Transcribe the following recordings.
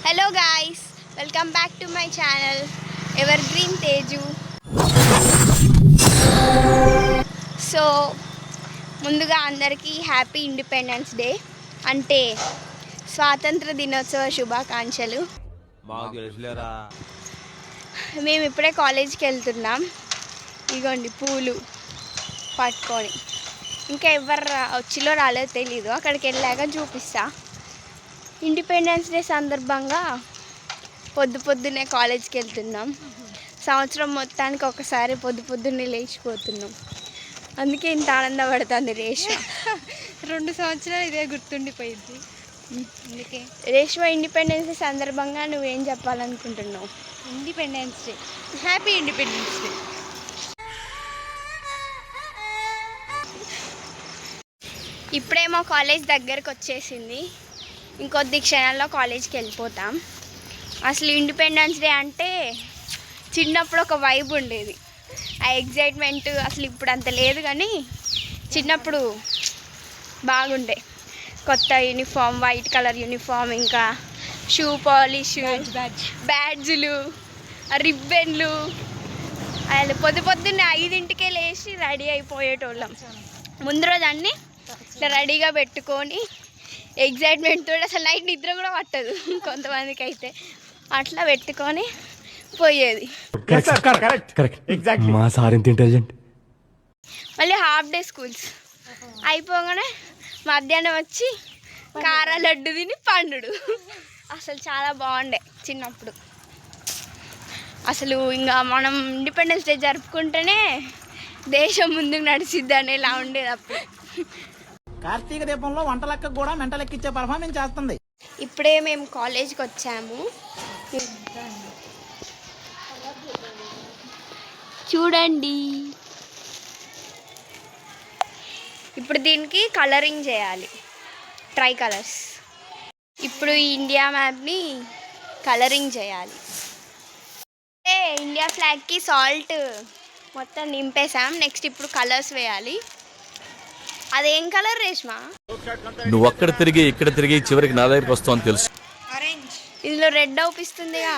Hello guys, welcome back to my channel ever green Teju. So ముందుగా అందరికీ happy independence day, అంటే స్వాతంత్ర దినోత్సవ శుభాకాంక్షలు. మేము ఇప్పుడే కాలేజీకి వెళ్తున్నాం. ఇగోండి పూలు పట్టుకొని. ఇంకా ఎవరు వచ్చిలో రాలేదో తెలీదు, అక్కడికి వెళ్ళాక చూపిస్తా. ఇండిపెండెన్స్ డే సందర్భంగా పొద్దున్నే కాలేజ్కి వెళ్తున్నాం. సంవత్సరం మొత్తానికి ఒకసారి పొద్దున్నే లేచిపోతున్నాం. అందుకే ఇంత ఆనందపడుతుంది రేష్మ. 2 సంవత్సరాలు ఇదే గుర్తుండిపోయింది. అందుకే రేష్మ, ఇండిపెండెన్స్ డే సందర్భంగా నువ్వేం చెప్పాలనుకుంటున్నావు? Independence day, happy independence day. ఇప్పుడేమో కాలేజ్ దగ్గరకు వచ్చేసింది. ఇంకొద్ది క్షణాల్లో కాలేజ్కి వెళ్ళిపోతాం. అసలు ఇండిపెండెన్స్ డే అంటే చిన్నప్పుడు ఒక వైబ్ ఉండేది. ఆ ఎగ్జైట్మెంట్ అసలు ఇప్పుడు అంత లేదు, కానీ చిన్నప్పుడు బాగుండే. కొత్త యూనిఫామ్, వైట్ కలర్ యూనిఫామ్, ఇంకా షూ పాలిష్, బ్యాడ్జులు, రిబ్బన్లు. అసలు పొద్దున్నే 5ంటికే లేచి రెడీ అయిపోయేటోళ్ళం. ముందు రోజు అన్నీ ఇట్లా రెడీగా పెట్టుకొని ఎగ్జైట్మెంట్ తోటి అసలు నైట్ నిద్ర కూడా పట్టదు కొంతమందికి అయితే. అట్లా పెట్టుకొని పోయేది. మళ్ళీ హాఫ్ డే స్కూల్స్ అయిపోగానే మధ్యాహ్నం వచ్చి కారా లడ్డు తిని పండుడు. అసలు చాలా బాగుండే చిన్నప్పుడు. అసలు ఇంకా మనం ఇండిపెండెన్స్ డే జరుపుకుంటేనే దేశం ముందుకు నడిచిద్ది అనేలా ఉండేది అప్పుడు. కార్తీక దీపంలో వంటలక్క కూడా మెంటలెక్కిచ్చే పర్ఫార్మెన్స్ చేస్తుంది. ఇప్పుడే మేము కాలేజ్కి వచ్చాము. చూడండి, ఇప్పుడు దీనికి కలరింగ్ చేయాలి, ట్రై కలర్స్. ఇప్పుడు ఈ ఇండియా మ్యాప్ని కలరింగ్ చేయాలి. ఇండియా ఫ్లాగ్కి సాల్ట్ మొత్తం నింపేసాం. నెక్స్ట్ ఇప్పుడు కలర్స్ వేయాలి. అదేం కలర్ రేష్మా? నువ్వు అక్కడ తిరిగి ఇక్కడ తిరిగి చివరికి నా దగ్గరికి వస్తావు అని తెలుసు. ఆరెంజ్. ఇందులో రెడ్ అవుపిస్తుందిగా.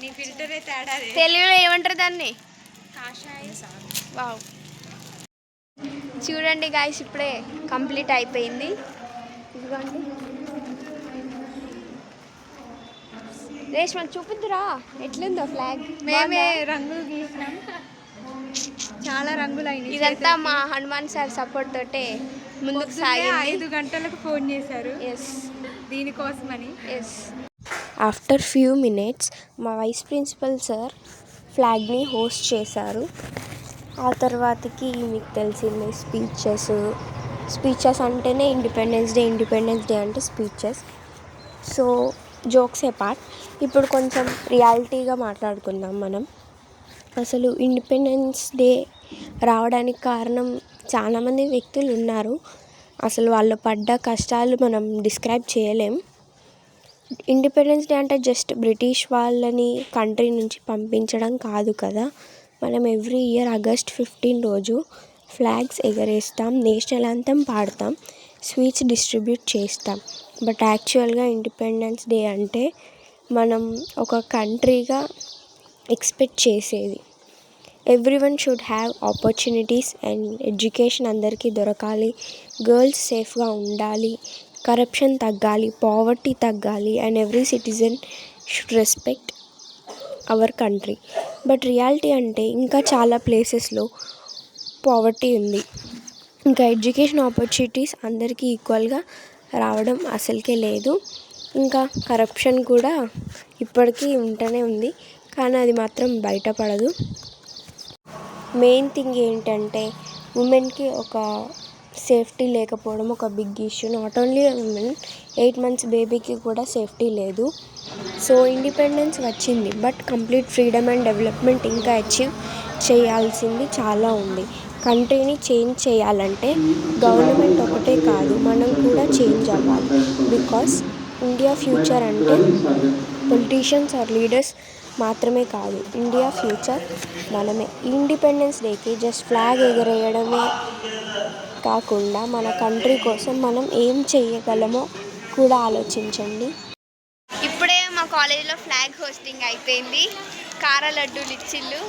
నీ ఫిల్టర్ తేడా. తెలుగులో ఏమంటారు దాన్ని? వావ్. చూడండి గాయ్స్, ఇప్పుడే కంప్లీట్ అయిపోయింది. ఇదిగోండి రేష్మా, చూపిద్దురా ఎట్లుందో ఫ్లాగ్. మేమే రంగులు గీసినాం, చాలా రంగులు అయినాయి. ఇదంతా మా హనుమాన్ సార్ సపోర్ట్ తోటే ముందుకు సాగింది. 5 గంటలకు ఫోన్ చేశారు ఎస్, దీనికోసమని. ఎస్. ఆఫ్టర్ ఫ్యూ మినిట్స్ మా వైస్ ప్రిన్సిపల్ సార్ ఫ్లాగ్ని హోస్ట్ చేశారు. ఆ తర్వాతకి మీకు తెలిసిందే స్పీచెస్ అంటేనే ఇండిపెండెన్స్ డే అంటే స్పీచెస్. సో జోక్స్ అపార్ట్, ఇప్పుడు కొంచెం రియాలిటీగా మాట్లాడుకుందాం మనం. అసలు ఇండిపెండెన్స్ డే రావడానికి కారణం చాలామంది వ్యక్తులు ఉన్నారు. అసలు వాళ్ళు పడ్డ కష్టాలు మనం డిస్క్రైబ్ చేయలేం. ఇండిపెండెన్స్ డే అంటే జస్ట్ బ్రిటిష్ వాళ్ళని కంట్రీ నుంచి పంపించడం కాదు కదా. మనం ఎవ్రీ ఇయర్ ఆగస్ట్ 15 రోజు ఫ్లాగ్స్ ఎగరేస్తాం, నేషనల్ యాంథమ్ పాడతాం, స్వీట్స్ డిస్ట్రిబ్యూట్ చేస్తాం. బట్ యాక్చువల్గా ఇండిపెండెన్స్ డే అంటే మనం ఒక కంట్రీగా ఎక్స్పెక్ట్ చేసేది. Everyone should have opportunities and education అందరికీ దొరకాలి, గర్ల్స్ సేఫ్గా ఉండాలి, కరప్షన్ తగ్గాలి, పావర్టీ తగ్గాలి, and every citizen should respect our country. But reality అంటే ఇంకా చాలా ప్లేసెస్లో పావర్టీ ఉంది. ఇంకా ఎడ్యుకేషన్ ఆపర్చునిటీస్ అందరికీ ఈక్వల్గా రావడం అసలుకే లేదు. ఇంకా కరప్షన్ కూడా ఇప్పటికీ ఉంటూనే ఉంది, కానీ అది మాత్రం బయటపడదు. మెయిన్ థింగ్ ఏంటంటే ఉమెన్కి ఒక సేఫ్టీ లేకపోవడం ఒక big issue. Not only women, 8 months బేబీకి కూడా సేఫ్టీ లేదు. సో ఇండిపెండెన్స్ వచ్చింది, but complete freedom and development ఇంకా అచీవ్ చేయాల్సింది చాలా ఉంది. కంట్రీని చేంజ్ చేయాలంటే గవర్నమెంట్ ఒకటే కాదు, మనం కూడా చేంజ్ అవ్వాలి. బికాస్ ఇండియా ఫ్యూచర్ అంటే పొలిటీషియన్స్ ఆర్ లీడర్స్ మాత్రమే కాదు, ఇండియా ఫ్యూచర్ మనమే. ఇండిపెండెన్స్ డేకి జస్ట్ ఫ్లాగ్ ఎగరేయడమే కాకుండా మన కంట్రీ కోసం మనం ఏం చేయగలమో కూడా ఆలోచించండి. ఇప్పుడే మా కాలేజీలో ఫ్లాగ్ హోస్టింగ్ అయిపోయింది. కార లడ్డూలు ఇచ్చిళ్ళు.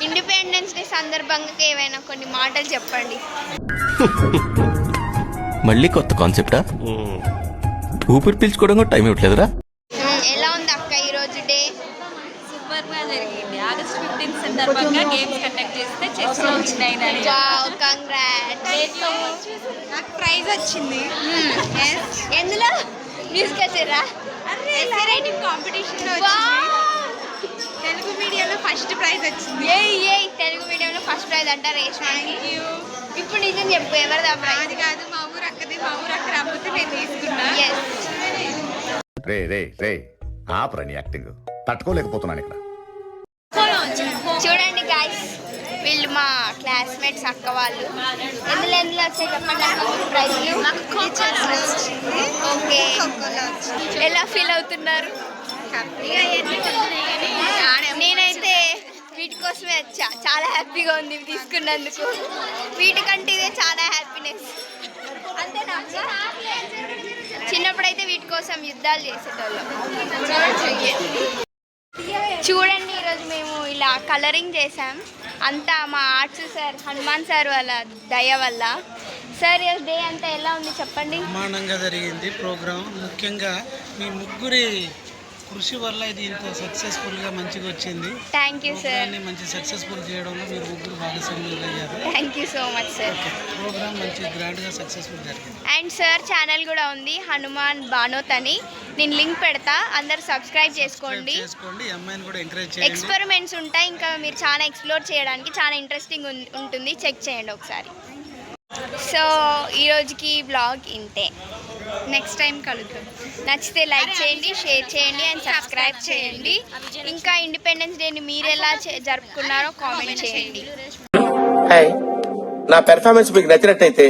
ఇండిపెండెన్స్ డే సందర్భంగా ఏమైనా కొన్ని మాటలు చెప్పండి. మళ్ళీ కొత్త కాన్సెప్టా? ఊపిరి పీల్చుకోవడం కూడా టైం ఇవ్వట్లేదురా. ఎలా ఉంది అక్క ఈరోజు డే? సూపర్ గా జరిగింది. ఆగస్ట్ 15 సందర్భంగా గేమ్స్ కండక్ట్ చేస్తే చెస్ లో వచ్చినాయి. Wow, congrats. నాకు ప్రైజ్ వచ్చింది. ఎందులో మ్యూజిక్ వచ్చారా? రైటింగ్ కాంపిటీషన్ లో తెలుగు మీడియంలో ఫస్ట్ ప్రైజ్ వచ్చింది. తెలుగు మీడియంలో ఫస్ట్ ప్రైజ్ అంట రేష్మాకి. ఇప్పుడు నిజం చెప్పు, ఎవరిదా ప్రైజ్? అది కాదు, మా ఊరు అక్కది. మా ఊరు అక్కడ అమ్మితే నేను తీసుకున్నా. రే రే రే ఆపరని యాక్టింగ్ తట్టుకోలేకపోతున్నాను ఇక్కడ. చూడండి గాయ్స్, వీళ్ళు మా క్లాస్మేట్స్ అక్క వాళ్ళు. ఎందులో వచ్చాయి చెప్పండి అక్క ప్రైజ్లు? ఓకే, ఎలా ఫీల్ అవుతున్నారు? నేనైతే వీటి కోసమే వచ్చా. చాలా హ్యాపీగా ఉంది తీసుకున్నందుకు. వీటికంటే ఇదే చాలా హ్యాపీనెస్. అంతేనా? చిన్నప్పుడైతే వీటి కోసం యుద్ధాలు చేసేటోళ్ళం. చూడండి, ఈరోజు మేము ఇలా కలరింగ్ చేసాం. అంతా మా ఆర్ట్స్ సార్ హనుమాన్ సార్ వాళ్ళ దయ వల్ల. సార్ ఈరోజు డే అంతా ఎలా ఉంది చెప్పండి? బ్రహ్మాండంగా జరిగింది ప్రోగ్రాం. ముఖ్యంగా మీ ముగ్గురి కృషి వల్ల ఇది ఇంత సక్సెస్ఫుల్గా మంచిగా వచ్చింది. Thank you sir. మంచి సక్సెస్ఫుల్ చేయడంలో మీరు ముగ్గురు భాగస్వాములు అయ్యారు. Thank you so much sir. Program మంచి గ్రాండ్గా సక్సెస్ఫుల్ జరిగింది. అండ్ సార్ ఛానల్ కూడా ఉంది, హనుమాన్ బానోత్ అని. నేను లింక్ పెడతా, అందరు సబ్స్క్రైబ్ చేసుకోండి. ఈ అమ్మాయిని కూడా ఎంకరేజ్ చేయండి. ఎక్స్పెరిమెంట్స్ ఉంటాయి, ఇంకా మీరు చాలా ఎక్స్ప్లోర్ చేయడానికి చాలా ఇంట్రెస్టింగ్ ఉంటుంది. చెక్ చేయండి ఒకసారి. సో ఈరోజుకి బ్లాగ్ ఇంతే. నెక్స్ట్ టైం కలుద్దాం. నచ్చితే లైక్ చేయండి, షేర్ చేయండి అండ్ సబ్స్క్రైబ్ చేయండి. ఇంకా ఇండిపెండెన్స్ డేని మీరు ఎలా జరుపుకున్నారో కామెంట్ చేయండి. హాయ్, నా పెర్ఫార్మెన్స్ మీకు నచ్చినట్టయితే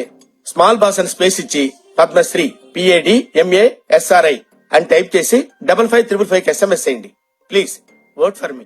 స్మాల్ బాస్ అని స్పేస్ ఇచ్చి పద్మశ్రీ PADMASRI అని టైప్ చేసి 5555 SMS చేయండి. Please vote for me.